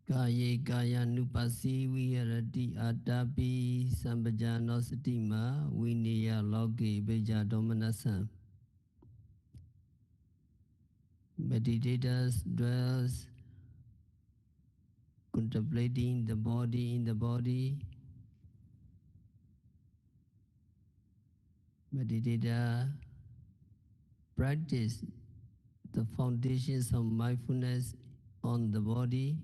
Kaye kaya nupasi viharati atapi sambajano satima viniya loki beja domanasam. Meditators dwells contemplating the body in the body. Meditator practice the foundations of mindfulness on the body,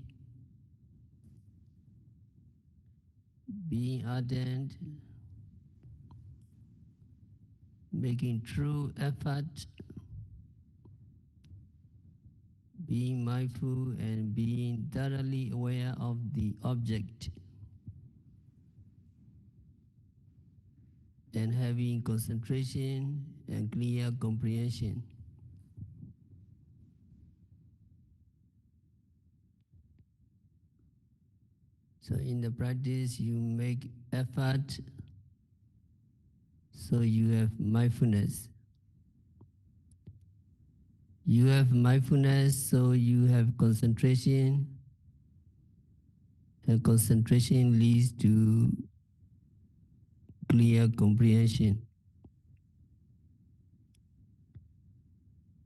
being ardent, making true effort, being mindful and being thoroughly aware of the object, and having concentration and clear comprehension. So in the practice, you make effort, so you have mindfulness. You have mindfulness, so you have concentration, and concentration leads to clear comprehension.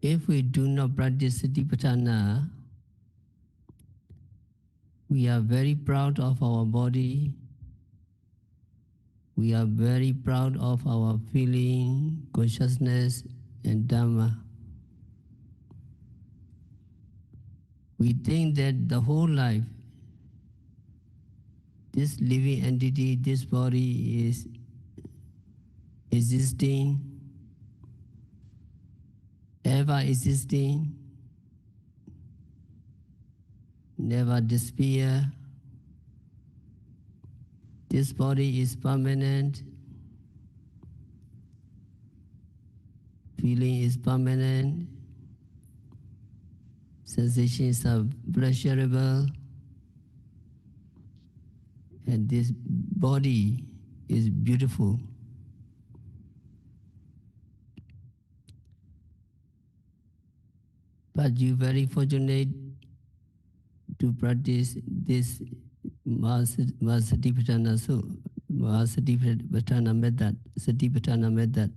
If we do not practice Satipatthana, we are very proud of our body. We are very proud of our feeling, consciousness, and Dhamma. We think that the whole life, this living entity, this body is existing, ever existing, never disappear. This body is permanent, feeling is permanent, sensations are pleasurable, and this body is beautiful. But you very fortunate to practice this Mahasatipatthana method, Satipatthana method.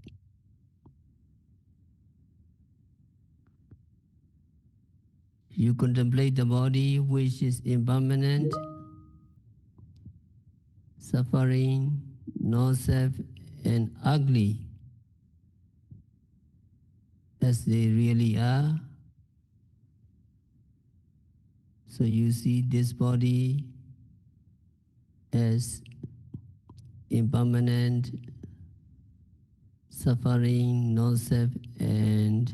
You contemplate the body which is impermanent, suffering, non-self, and ugly as they really are. So you see this body as impermanent, suffering, non-self, and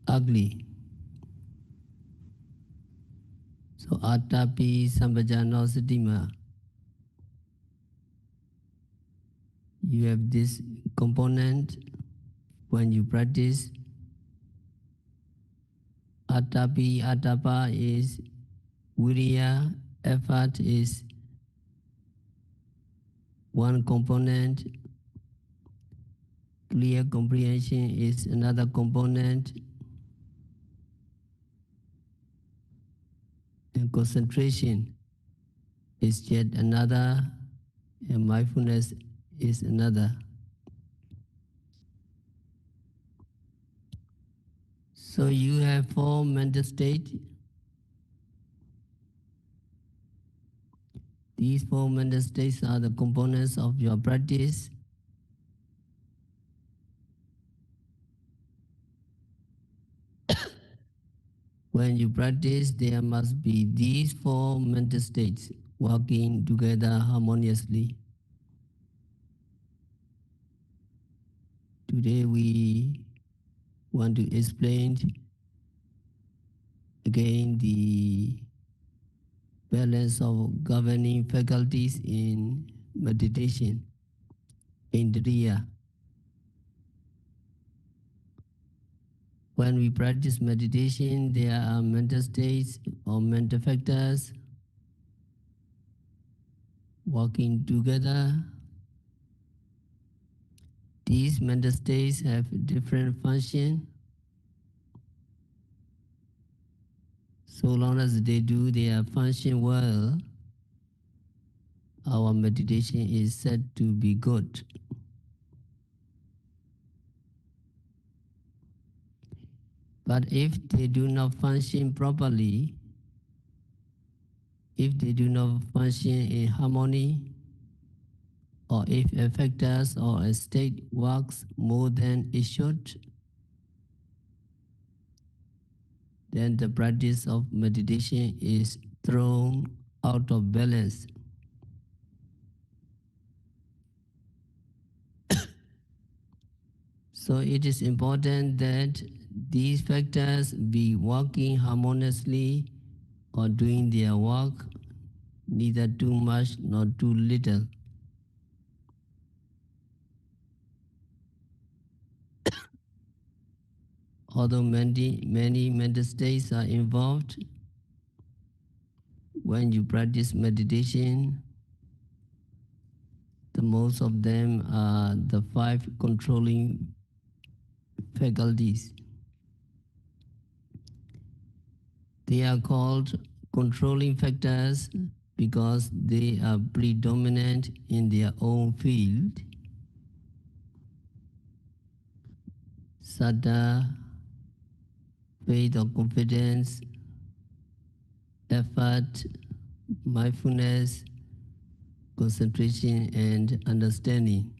ugly. So atapi sambajano satima. You have this component when you practice. Atapi, atapa is viriya, effort is one component, clear comprehension is another component, and concentration is yet another, and mindfulness is another. So you have four mental states. These four mental states are the components of your practice. When you practice, there must be these four mental states working together harmoniously. Today we want to explain again the balance of governing faculties in meditation, Indriya. When we practice meditation, there are mental states or mental factors working together. These mental states have different function. So long as they do their function well, our meditation is said to be good. But if they do not function properly, if they do not function in harmony, or if a factors or a state works more than it should, then the practice of meditation is thrown out of balance. So it is important that these factors be working harmoniously or doing their work, neither too much nor too little. Although many mental states are involved, when you practice meditation, the most of them are the 5 controlling faculties. They are called controlling factors because they are predominant in their own field. Saddha, faith or confidence, effort, mindfulness, concentration, and understanding.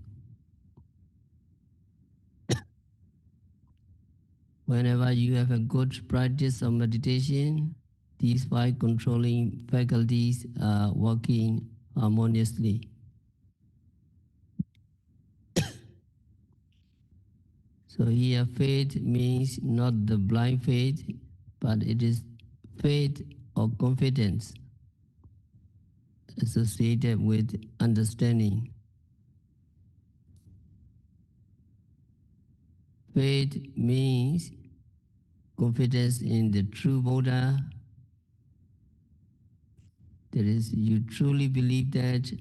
Whenever you have a good practice of meditation, these 5 controlling faculties are working harmoniously. So here faith means not the blind faith, but it is faith or confidence associated with understanding. Faith means confidence in the true Buddha. That is, you truly believe that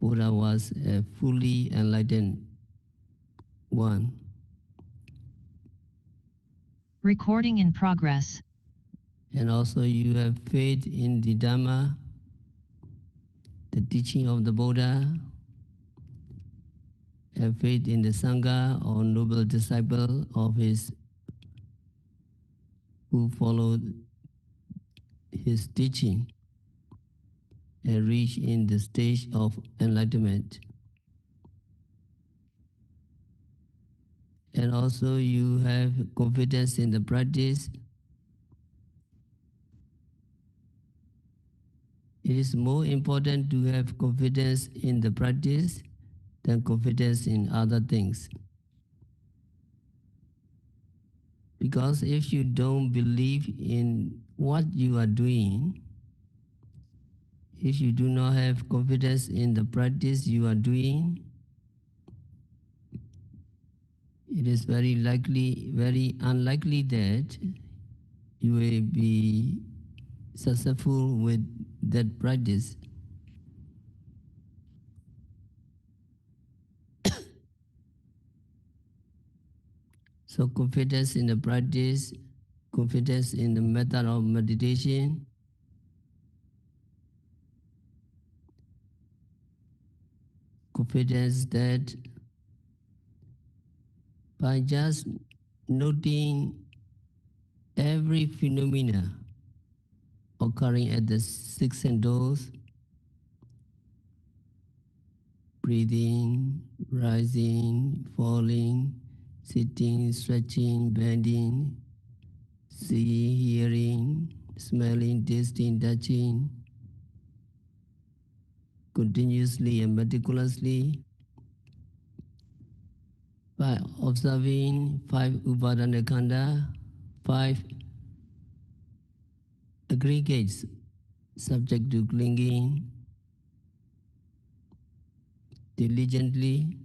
Buddha was a fully enlightened one. Recording in progress. And also you have faith in the Dhamma, the teaching of the Buddha, have faith in the Sangha or noble disciple of his who followed his teaching and reach in the stage of enlightenment. And also you have confidence in the practice. It is more important to have confidence in the practice than confidence in other things. Because if you don't believe in what you are doing, if you do not have confidence in the practice you are doing, it is very unlikely that you will be successful with that practice. So confidence in the practice, confidence in the method of meditation, confidence that by just noting every phenomena occurring at the 6 senses, breathing, rising, falling, sitting, stretching, bending, seeing, hearing, smelling, tasting, touching, continuously and meticulously, by observing 5 upadana khanda, 5 aggregates subject to clinging, diligently,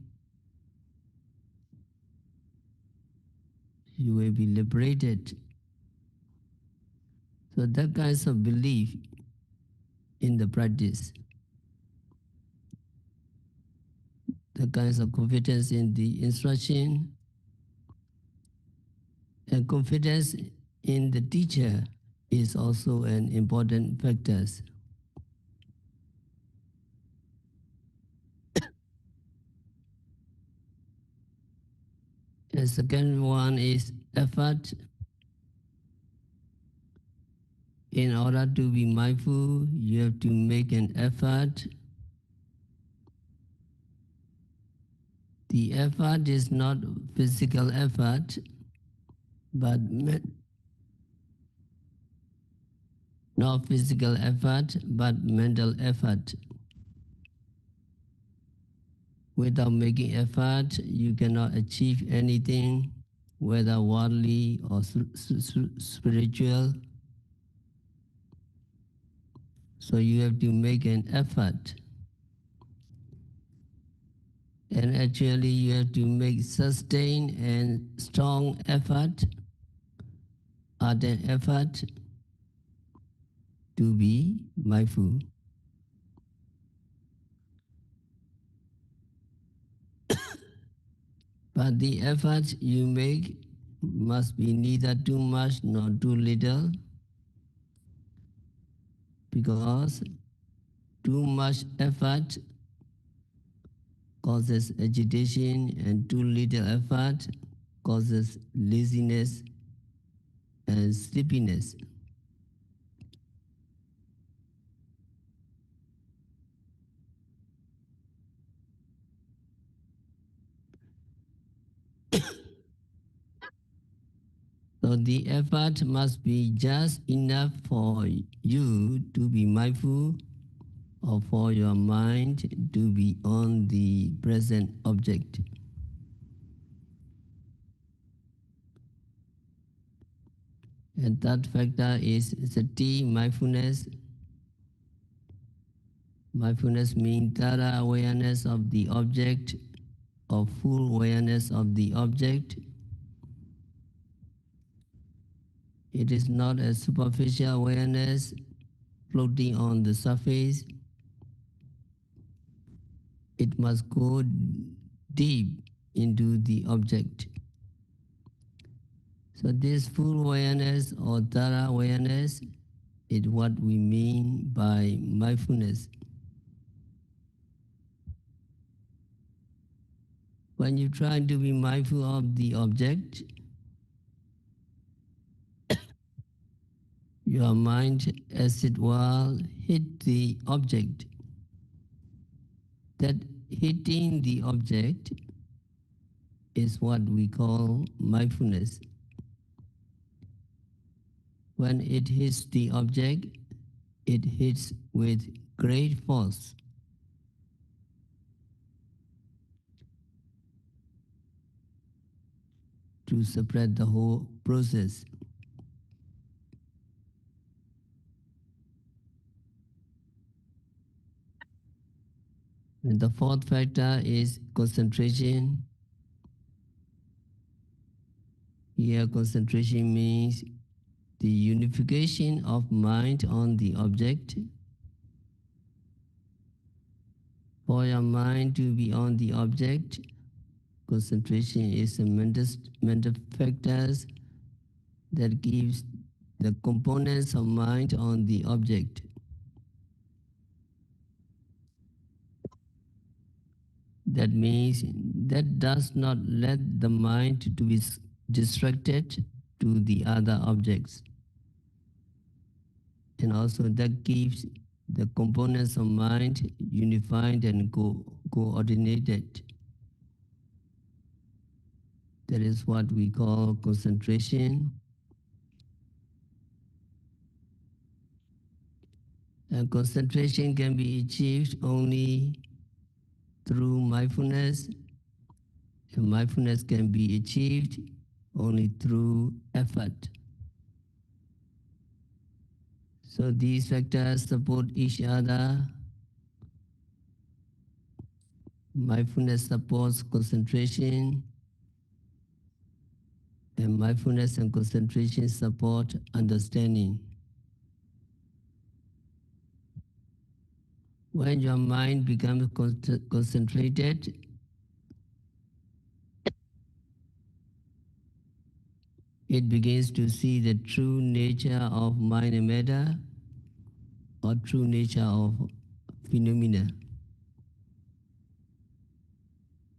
you will be liberated. So that kinds of belief in the practice, the kinds of confidence in the instruction, and confidence in the teacher is also an important factor. The second one is effort. In order to be mindful, you have to make an effort. The effort is not physical effort, but not physical effort, but mental effort. Without making effort, you cannot achieve anything, whether worldly or spiritual. So you have to make an effort. And actually you have to make sustained and strong effort, ardent effort to be mindful. But the effort you make must be neither too much nor too little, because too much effort causes agitation and too little effort causes laziness and sleepiness. So the effort must be just enough for you to be mindful, or for your mind to be on the present object. And that factor is sati, mindfulness. Mindfulness means thorough awareness of the object, or full awareness of the object. It is not a superficial awareness floating on the surface. It must go deep into the object. So this full awareness or thorough awareness is what we mean by mindfulness. When you try to be mindful of the object, your mind, as it were, hit the object. That hitting the object is what we call mindfulness. When it hits the object, it hits with great force. To spread the whole process. And the fourth factor is concentration. Here concentration means the unification of mind on the object. For your mind to be on the object, concentration is a mental factors that gives the components of mind on the object. That means that does not let the mind to be distracted to the other objects. And also that keeps the components of mind unified and coordinated. That is what we call concentration. And concentration can be achieved only through mindfulness, and mindfulness can be achieved only through effort. So these factors support each other. Mindfulness supports concentration, and mindfulness and concentration support understanding. When your mind becomes concentrated, it begins to see the true nature of mind and matter, or true nature of phenomena.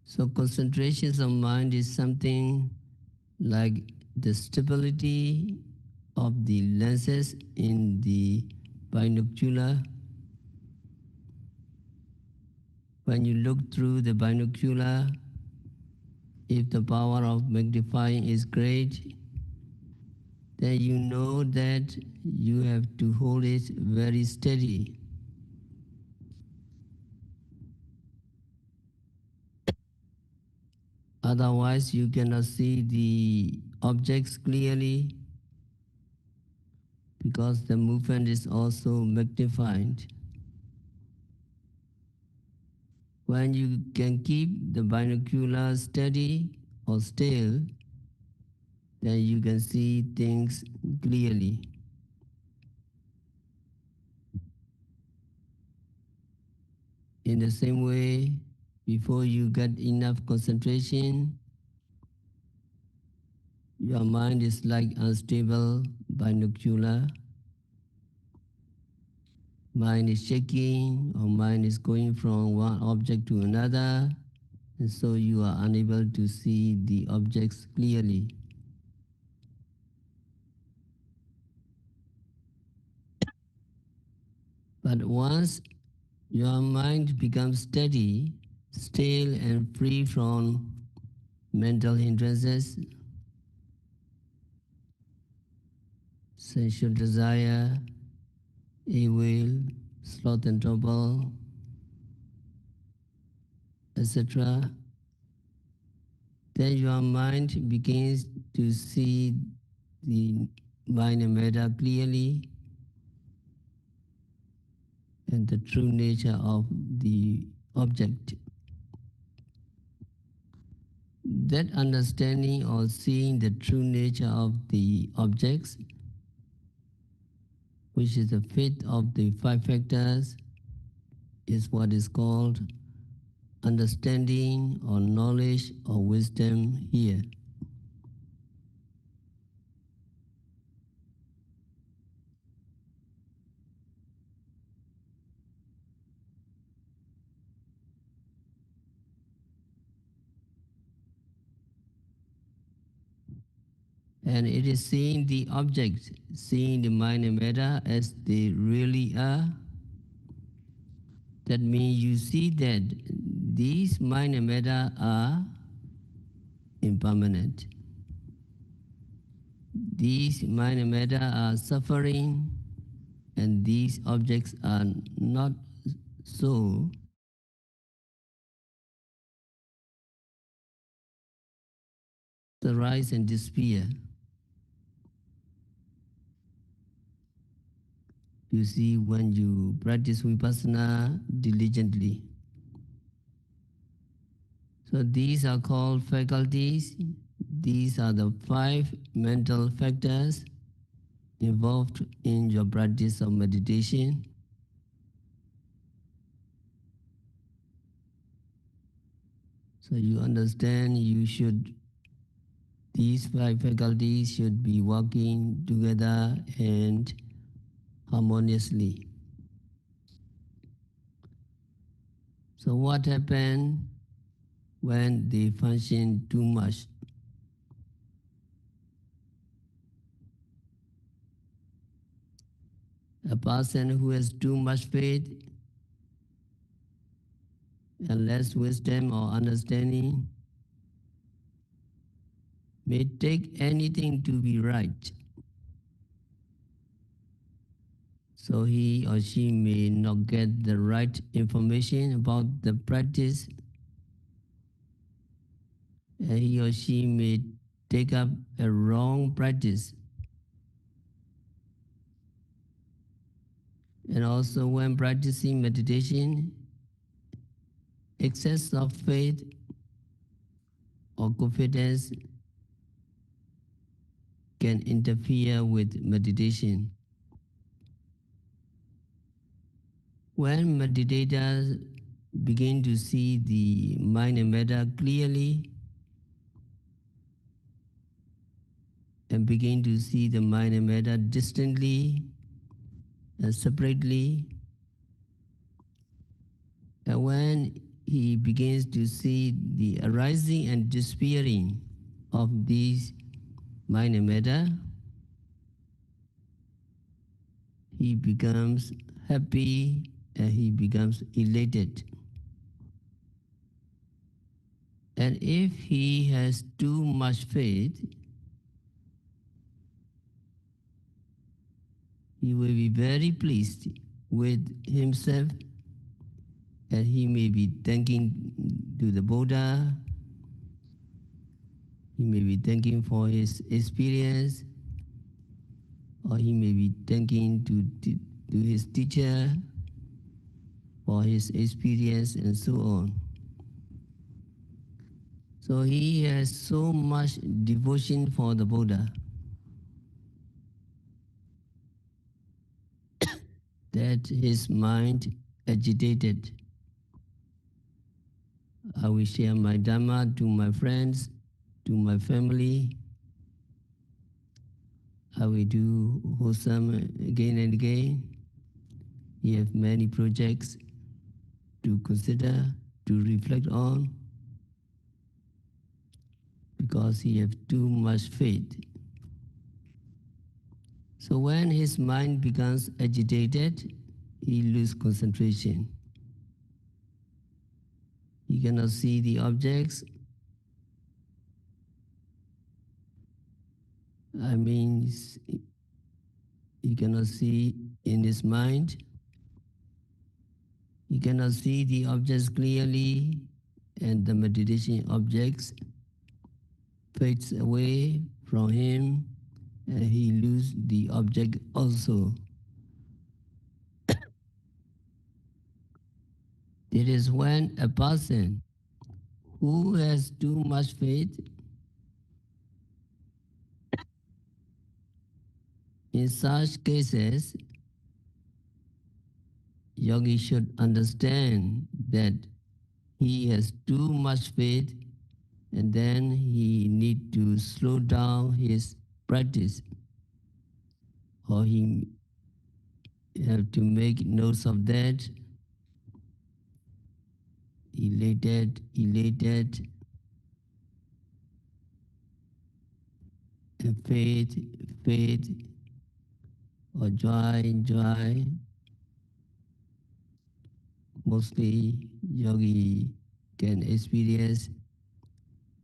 So concentration of mind is something like the stability of the lenses in the binocular. When you look through the binocular, if the power of magnifying is great, then you know that you have to hold it very steady. Otherwise, you cannot see the objects clearly because the movement is also magnified. When you can keep the binocular steady or still, then you can see things clearly. In the same way, before you get enough concentration, your mind is like unstable binocular. Mind is shaking, or mind is going from one object to another, and so you are unable to see the objects clearly. But once your mind becomes steady, still, and free from mental hindrances, sensual desire, evil, sloth and trouble, etc., then your mind begins to see the mind and matter clearly and the true nature of the object. That understanding or seeing the true nature of the objects, which is the fifth of the five factors, is what is called understanding or knowledge or wisdom here. And it is seeing the objects, seeing the mind and matter as they really are. That means you see that these mind and matter are impermanent. These mind and matter are suffering, and these objects are not so. The rise and despair. You see, when you practice vipassana diligently. So these are called faculties. These are the five mental factors involved in your practice of meditation. So you understand these five faculties should be working together and harmoniously. So what happens when they function too much? A person who has too much faith and less wisdom or understanding may take anything to be right. So he or she may not get the right information about the practice, and he or she may take up a wrong practice. And also when practicing meditation, excess of faith or confidence can interfere with meditation. When meditators begin to see the mind and matter clearly, and begin to see the mind and matter distantly and separately. And when he begins to see the arising and disappearing of these mind and matter, he becomes happy and he becomes elated. And if he has too much faith, he will be very pleased with himself, and he may be thanking to the Buddha, he may be thanking for his experience, or he may be thanking to his teacher for his experience and so on. So he has so much devotion for the Buddha that his mind agitated. I will share my Dhamma to my friends, to my family. I will do wholesome again and again. He have many projects to consider, to reflect on, because he have too much faith. So when his mind becomes agitated, he loses concentration. He cannot see the objects. I mean, he cannot see in his mind. He cannot see the objects clearly, and the meditation objects fades away from him, and he loses the object also. It is when a person who has too much faith, in such cases, yogi should understand that he has too much faith, and then he need to slow down his practice, or he have to make notes of that. Elated, and faith, or joy. Mostly yogi can experience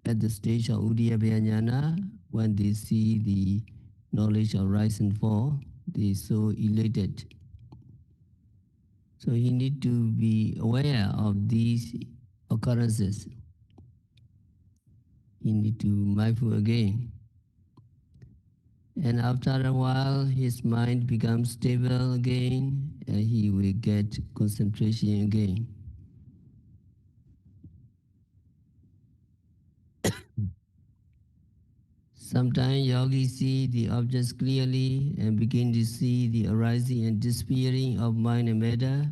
at the stage of Udiyabhayana when they see the knowledge of rise and fall, they are so elated. So he need to be aware of these occurrences. He need to mindful again. And after a while, his mind becomes stable again, and he will get concentration again. Sometimes yogis see the objects clearly and begin to see the arising and disappearing of mind and matter.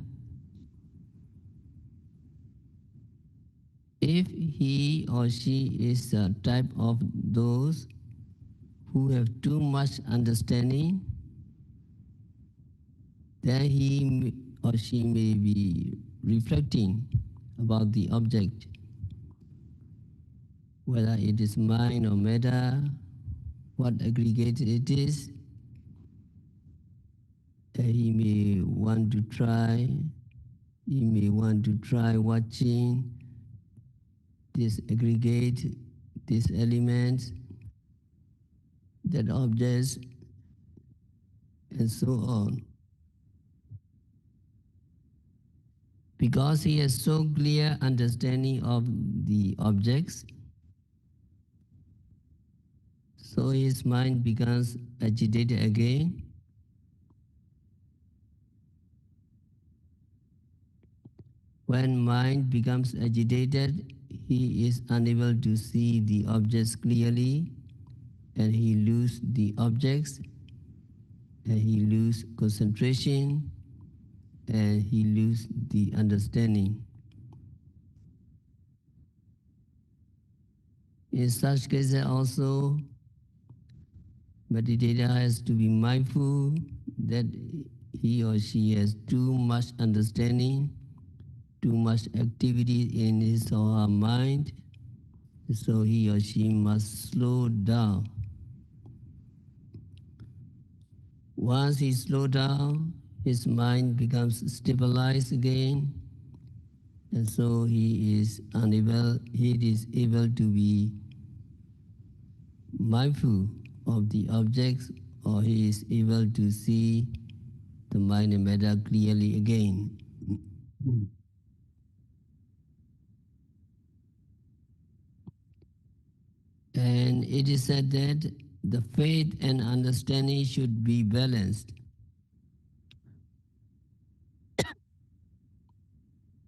If he or she is a type of those who have too much understanding, then he or she may be reflecting about the object, whether it is mind or matter, what aggregate it is. He may want to try. He may want to try watching this aggregate, these elements, that objects, and so on. Because he has so clear understanding of the objects, so his mind becomes agitated again. When mind becomes agitated, he is unable to see the objects clearly, and he loses the objects, and he loses concentration, and he loses the understanding. In such cases also, Meditator has to be mindful that he or she has too much understanding, too much activity in his or her mind, so he or she must slow down. Once he slows down, his mind becomes stabilized again, and so he is able to be mindful of the objects, or he is able to see the mind and matter clearly again. And it is said that the faith and understanding should be balanced.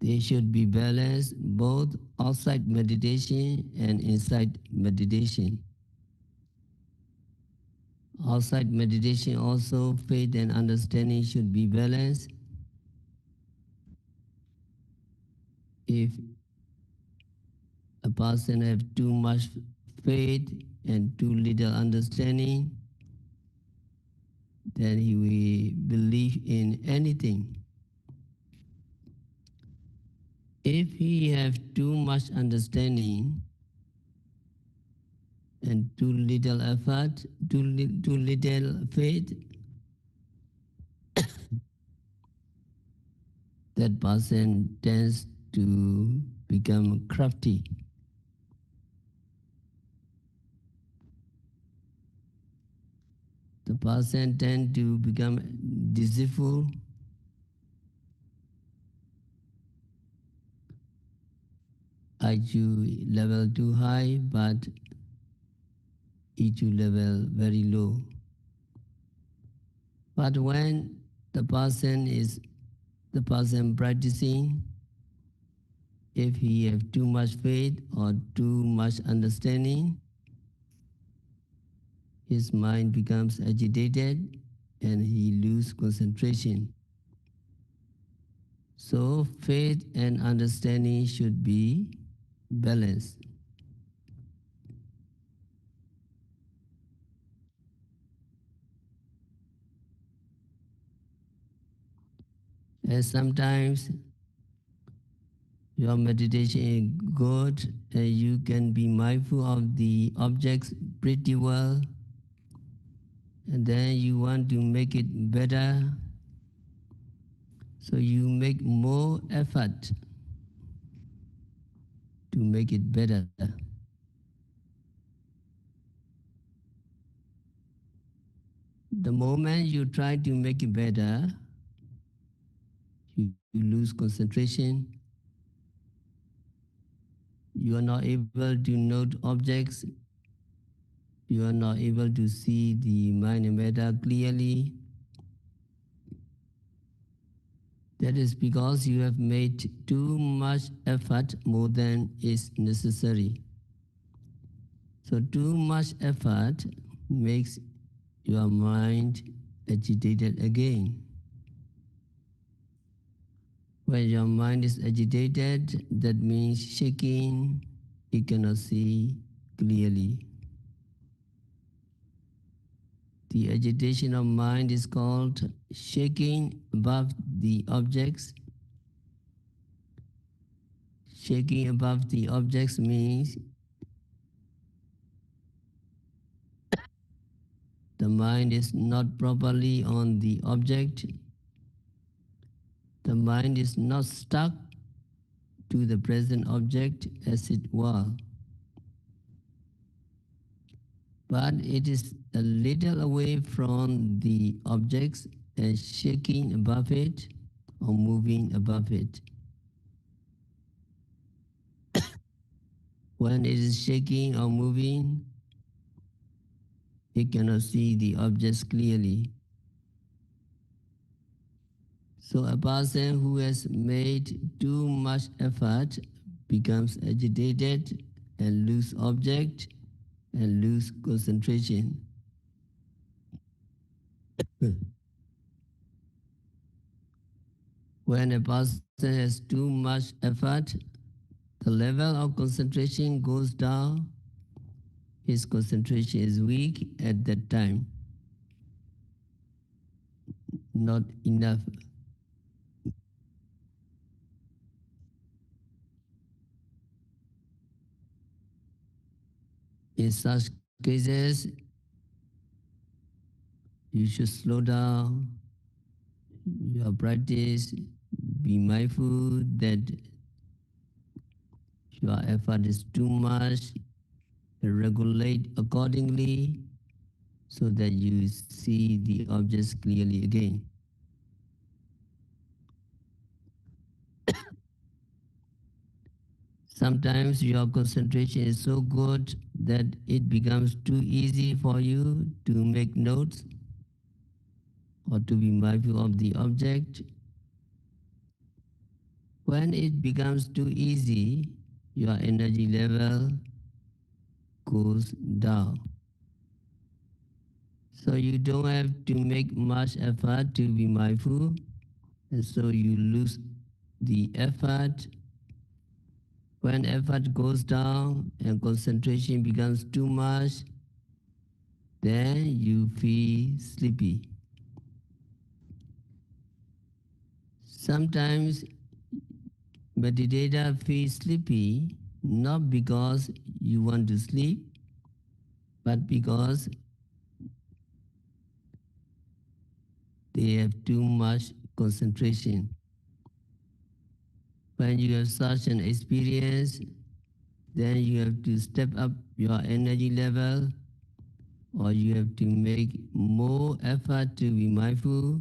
They should be balanced both outside meditation and inside meditation. Outside meditation also, faith and understanding should be balanced. If a person have too much faith and too little understanding, then he will believe in anything. If he have too much understanding and too little effort, too little faith, that person tends to become crafty. The person tend to become deceitful. IQ level too high, but EQ level very low. But when the person practicing, if he have too much faith or too much understanding, his mind becomes agitated and he lose concentration. So faith and understanding should be balanced. And sometimes your meditation is good and you can be mindful of the objects pretty well, and then you want to make it better, so you make more effort to make it better. The moment you try to make it better, you lose concentration. You are not able to note objects. You are not able to see the mind and matter clearly. That is because you have made too much effort more than is necessary. So too much effort makes your mind agitated again. When your mind is agitated, that means shaking, you cannot see clearly. The agitation of mind is called shaking above the objects. Shaking above the objects means the mind is not properly on the object. The mind is not stuck to the present object as it were, but it is a little away from the objects and shaking above it or moving above it. When it is shaking or moving, it cannot see the objects clearly. So a person who has made too much effort becomes agitated and lose object and lose concentration. When a person has too much effort, the level of concentration goes down. His concentration is weak at that time. not enough. In such cases, you should slow down your practice, be mindful that your effort is too much, regulate accordingly so that you see the objects clearly again. Sometimes your concentration is so good that it becomes too easy for you to make notes or to be mindful of the object. When it becomes too easy, your energy level goes down. So you don't have to make much effort to be mindful, and so you lose the effort. When effort goes down and concentration becomes too much, then you feel sleepy. Sometimes meditators feel sleepy not because you want to sleep, but because they have too much concentration. When you have such an experience, then you have to step up your energy level, or you have to make more effort to be mindful,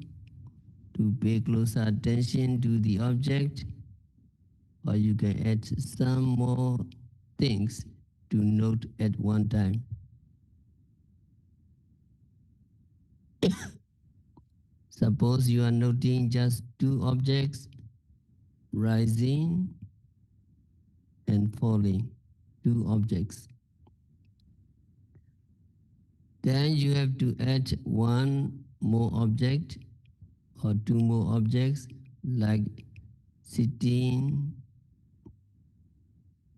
to pay closer attention to the object, or you can add some more things to note at one time. Suppose you are noting just two objects, rising and falling, two objects. Then you have to add one more object or two more objects like sitting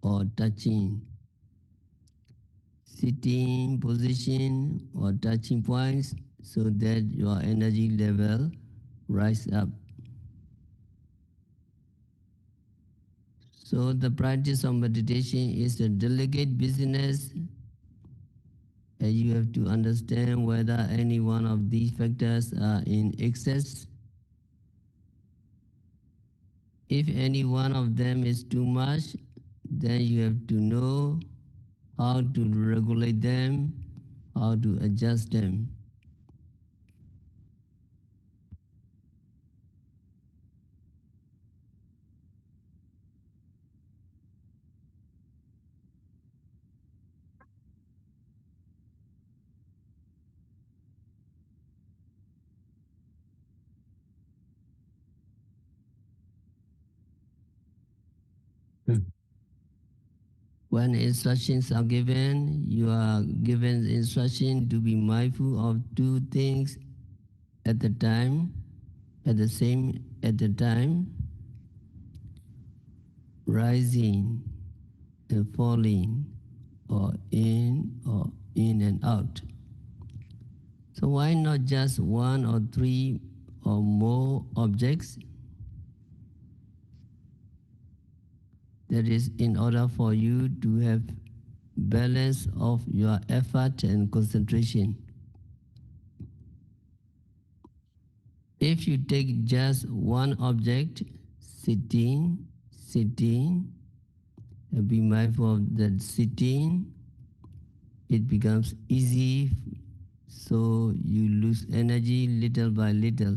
or touching. Sitting position or touching points so that your energy level rise up. So the practice of meditation is a delicate business, and you have to understand whether any one of these factors are in excess. If any one of them is too much, then you have to know how to regulate them, how to adjust them. When instructions are given, you are given instruction to be mindful of two things at the time, at the time, rising and falling, or in and out. So why not just one or three or more objects? That is in order for you to have balance of your effort and concentration. If you take just one object, sitting, and be mindful of that sitting, it becomes easy, so you lose energy little by little.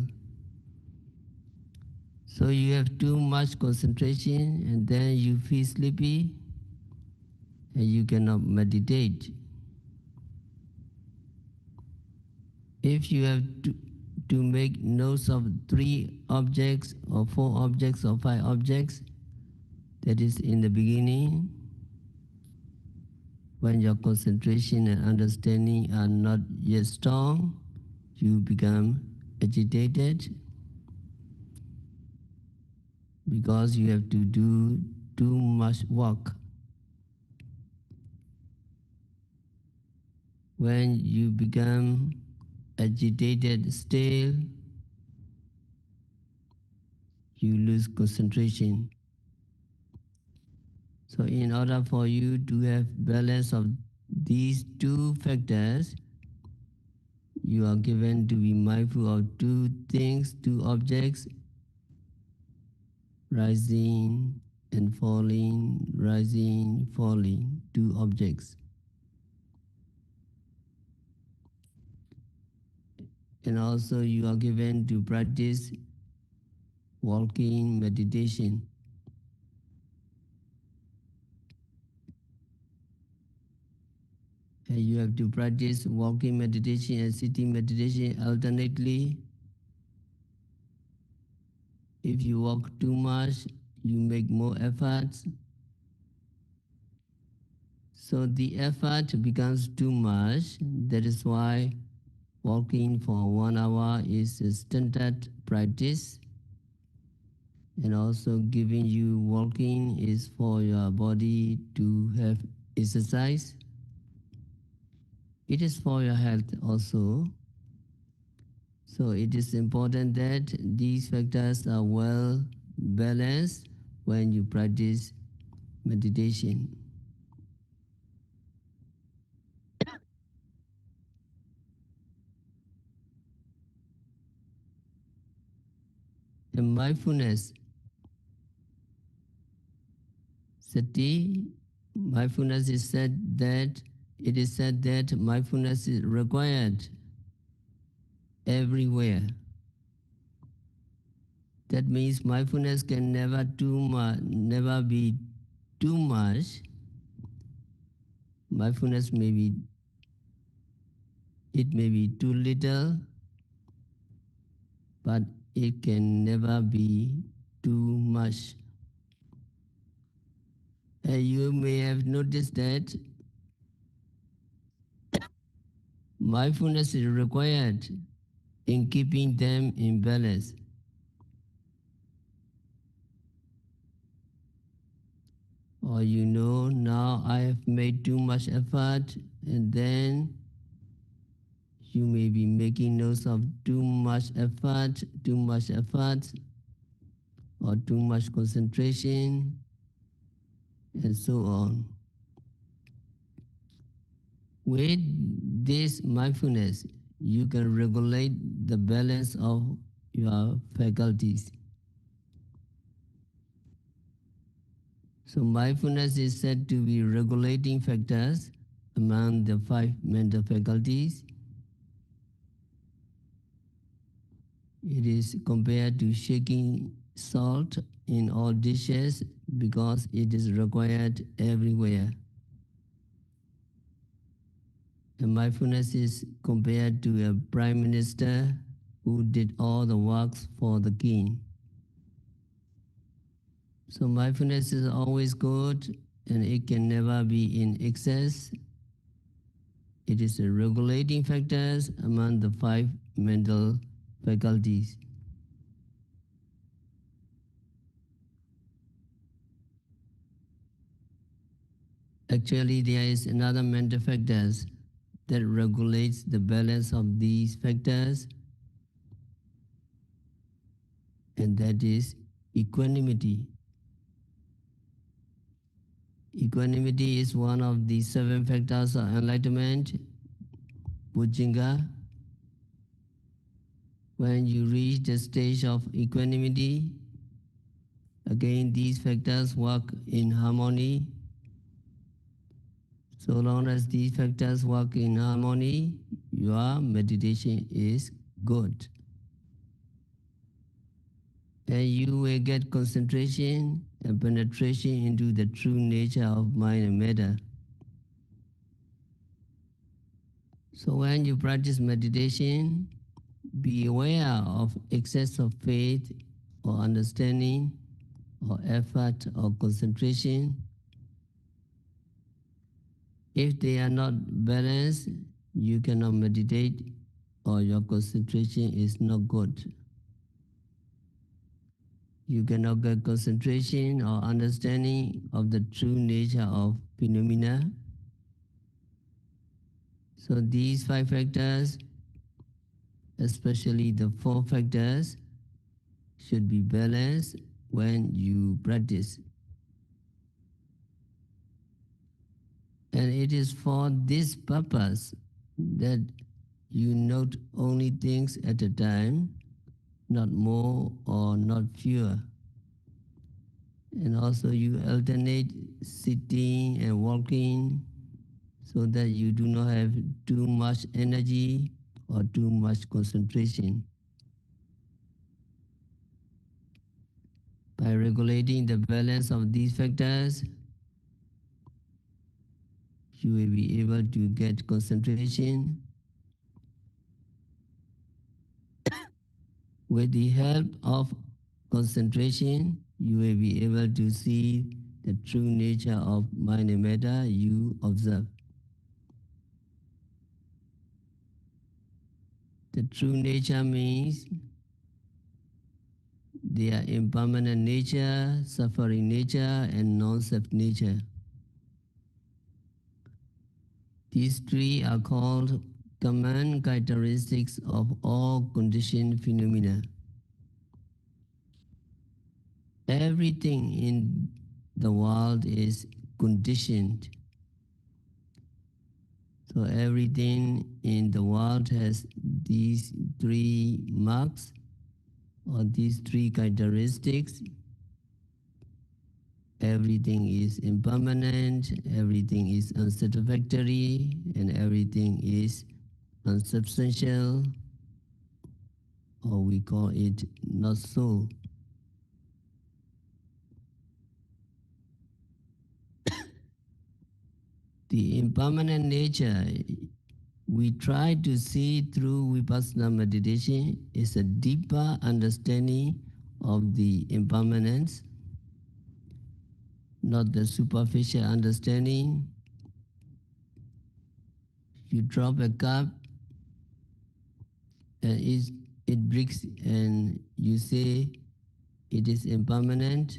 So you have too much concentration and then you feel sleepy and you cannot meditate. If you have to make notes of three objects or four objects or five objects, that is in the beginning, when your concentration and understanding are not yet strong, you become agitated because you have to do too much work. When you become agitated still, you lose concentration. So in order for you to have balance of these two factors, you are given to be mindful of two things, two objects, rising and falling, rising, falling, two objects. And also you are given to practice walking meditation. And you have to practice walking meditation and sitting meditation alternately. If you walk too much, you make more efforts. So the effort becomes too much. That is why walking for 1 hour is a standard practice. And also giving you walking is for your body to have exercise. It is for your health also. So it is important that these factors are well balanced when you practice meditation. And mindfulness, sati, mindfulness is said that it is said that mindfulness is required everywhere. That means mindfulness can never be too much. Mindfulness it may be too little, but it can never be too much. And you may have noticed that mindfulness is required in keeping them in balance. Or now I have made too much effort, and then you may be making notes of too much effort, or too much concentration, and so on. With this mindfulness, you can regulate the balance of your faculties. So mindfulness is said to be regulating factors among the 5 mental faculties. It is compared to shaking salt in all dishes because it is required everywhere. And mindfulness is compared to a prime minister who did all the works for the king. So mindfulness is always good and it can never be in excess. It is a regulating factors among the 5 mental faculties. Actually, there is another mental factors that regulates the balance of these factors, and that is equanimity. Equanimity is one of the 7 factors of enlightenment, Bujinga. When you reach the stage of equanimity, again these factors work in harmony. So long as these factors work in harmony, your meditation is good. And you will get concentration and penetration into the true nature of mind and matter. So when you practice meditation, be aware of excess of faith or understanding or effort or concentration. If they are not balanced, you cannot meditate or your concentration is not good. You cannot get concentration or understanding of the true nature of phenomena. So these 5 factors, especially the 4 factors, should be balanced when you practice. And it is for this purpose that you note only things at a time, not more or not fewer. And also you alternate sitting and walking so that you do not have too much energy or too much concentration. By regulating the balance of these factors, you will be able to get concentration. With the help of concentration, you will be able to see the true nature of mind and matter you observe. The true nature means they are impermanent nature, suffering nature, and non-self nature. These three are called common characteristics of all conditioned phenomena. Everything in the world is conditioned. So everything in the world has these three marks or these three characteristics. Everything is impermanent, everything is unsatisfactory, and everything is unsubstantial, or we call it not so. The impermanent nature we try to see through Vipassana meditation is a deeper understanding of the impermanence, not the superficial understanding. You drop a cup and it breaks and you say it is impermanent.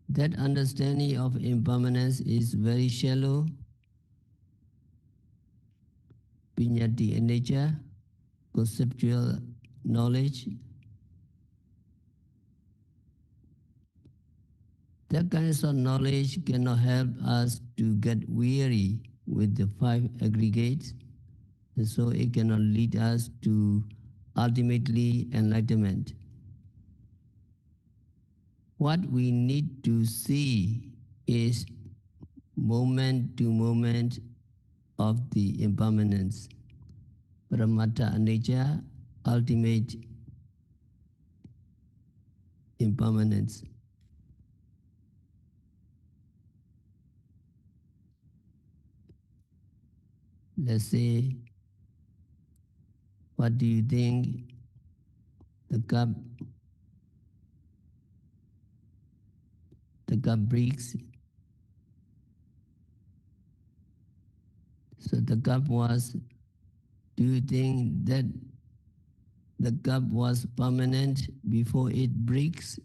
That understanding of impermanence is very shallow, vignati in nature, conceptual knowledge. That kinds of knowledge cannot help us to get weary with the five aggregates, and so it cannot lead us to ultimately enlightenment. What we need to see is moment to moment of the impermanence, paramatta anicca, ultimate impermanence. Let's say, what do you think the cup breaks? So the cup was, do you think that the cup was permanent before it breaks?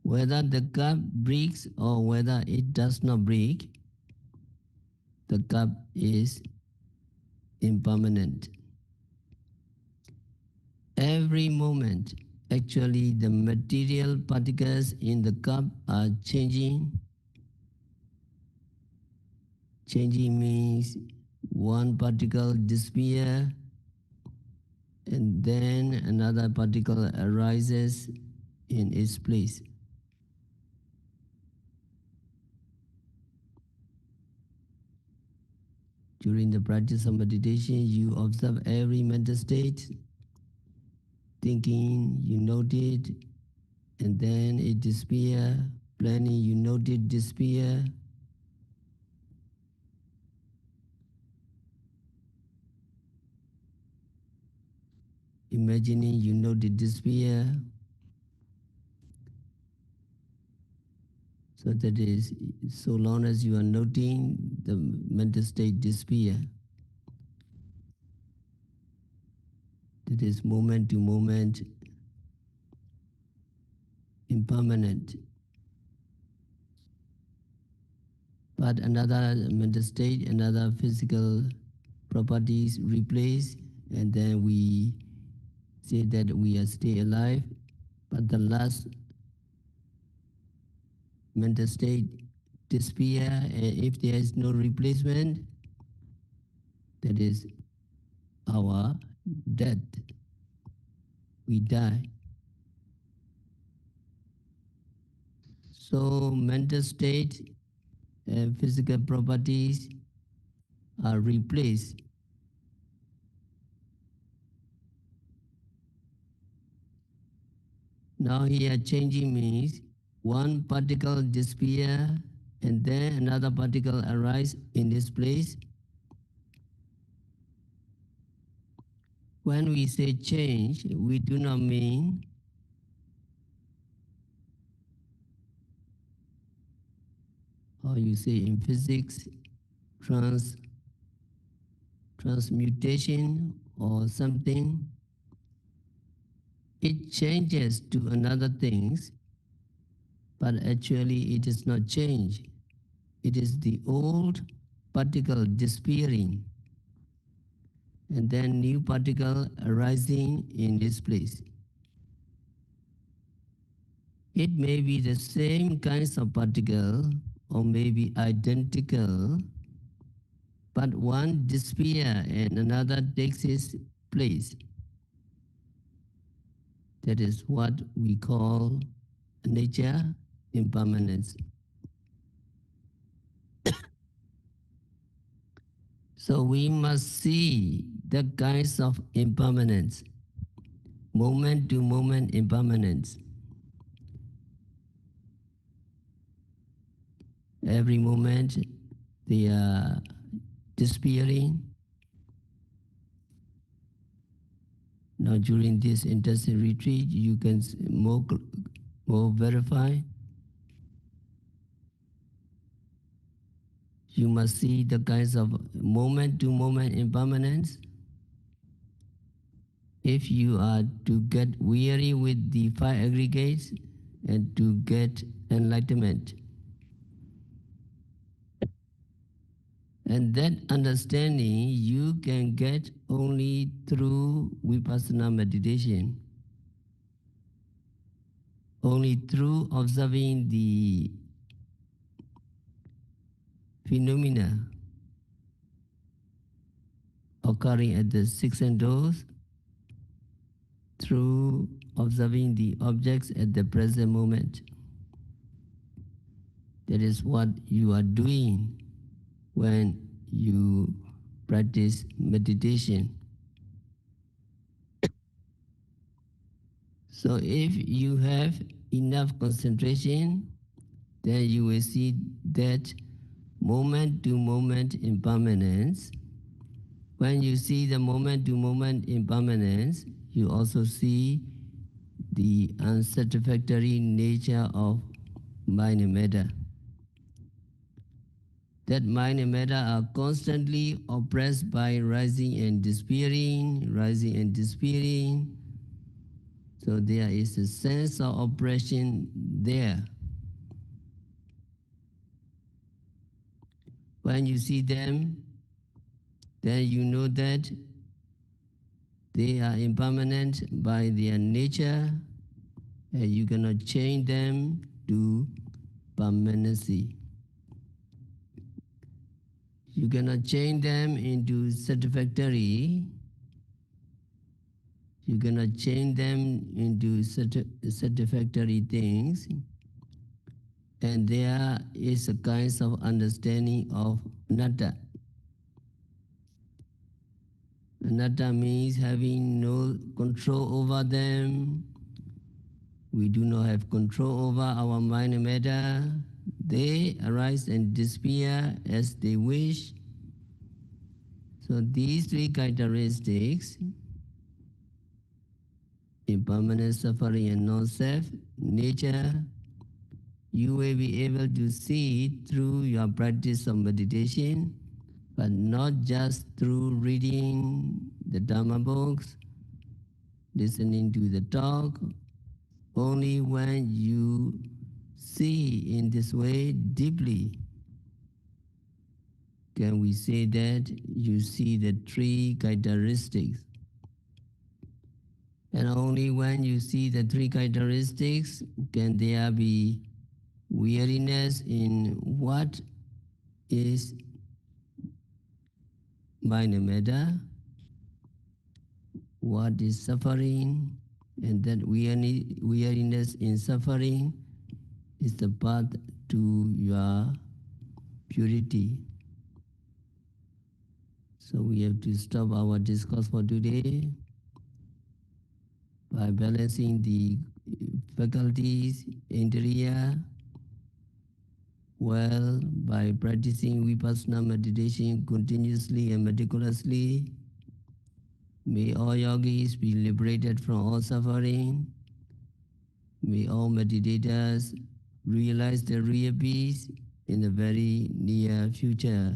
Whether the cup breaks or whether it does not break, the cup is impermanent. Every moment, actually, the material particles in the cup are changing. Changing means one particle disappears and then another particle arises in its place. During the practice of meditation, you observe every mental state, thinking, you note it, and then it disappears. Planning, you note it disappear. Imagining, you note it disappear. So that is, so long as you are noting, the mental state disappear. That is moment to moment, impermanent. But another mental state, another physical properties replace, and then we say that we are still alive. But the last mental state disappear, and if there is no replacement, that is our death. We die. So mental state and physical properties are replaced. Now here changing means one particle disappear and then another particle arise in this place. When we say change, we do not mean how you say in physics transmutation or something. It changes to another things, but actually it is not change. It is the old particle disappearing and then new particle arising in this place. It may be the same kinds of particle or maybe identical, but one disappears and another takes its place. That is what we call nature impermanence. So we must see the kinds of impermanence, moment to moment impermanence. Every moment they are disappearing. Now during this intensive retreat, you can more verify. You must see the kinds of moment to moment impermanence. If you are to get weary with the five aggregates and to get enlightenment, and that understanding you can get only through vipassana meditation, only through observing the phenomena occurring at the six senses, through observing the objects at the present moment. That is what you are doing when you practice meditation. So if you have enough concentration, then you will see that moment to moment impermanence. When you see the moment to moment impermanence, you also see the unsatisfactory nature of mind and matter. That mind and matter are constantly oppressed by rising and disappearing, rising and disappearing. So there is a sense of oppression there. When you see them, then you know that they are impermanent by their nature, and you cannot change them to permanency. You cannot change them into satisfactory. You cannot change them into satisfactory things. And there is a kind of understanding of anatta. Anatta means having no control over them. We do not have control over our mind and matter. They arise and disappear as they wish. So these three characteristics, impermanent, suffering, and non-self nature, you will be able to see through your practice of meditation, but not just through reading the Dharma books, listening to the talk. Only when you see in this way deeply, can we say that you see the three characteristics. And only when you see the three characteristics can there be weariness in what is mind matter, what is suffering, and that weariness in suffering is the path to your purity. So we have to stop our discourse for today by balancing the faculties, interior, well, by practicing vipassana meditation continuously and meticulously. May all yogis be liberated from all suffering. May all meditators realize the real peace in the very near future.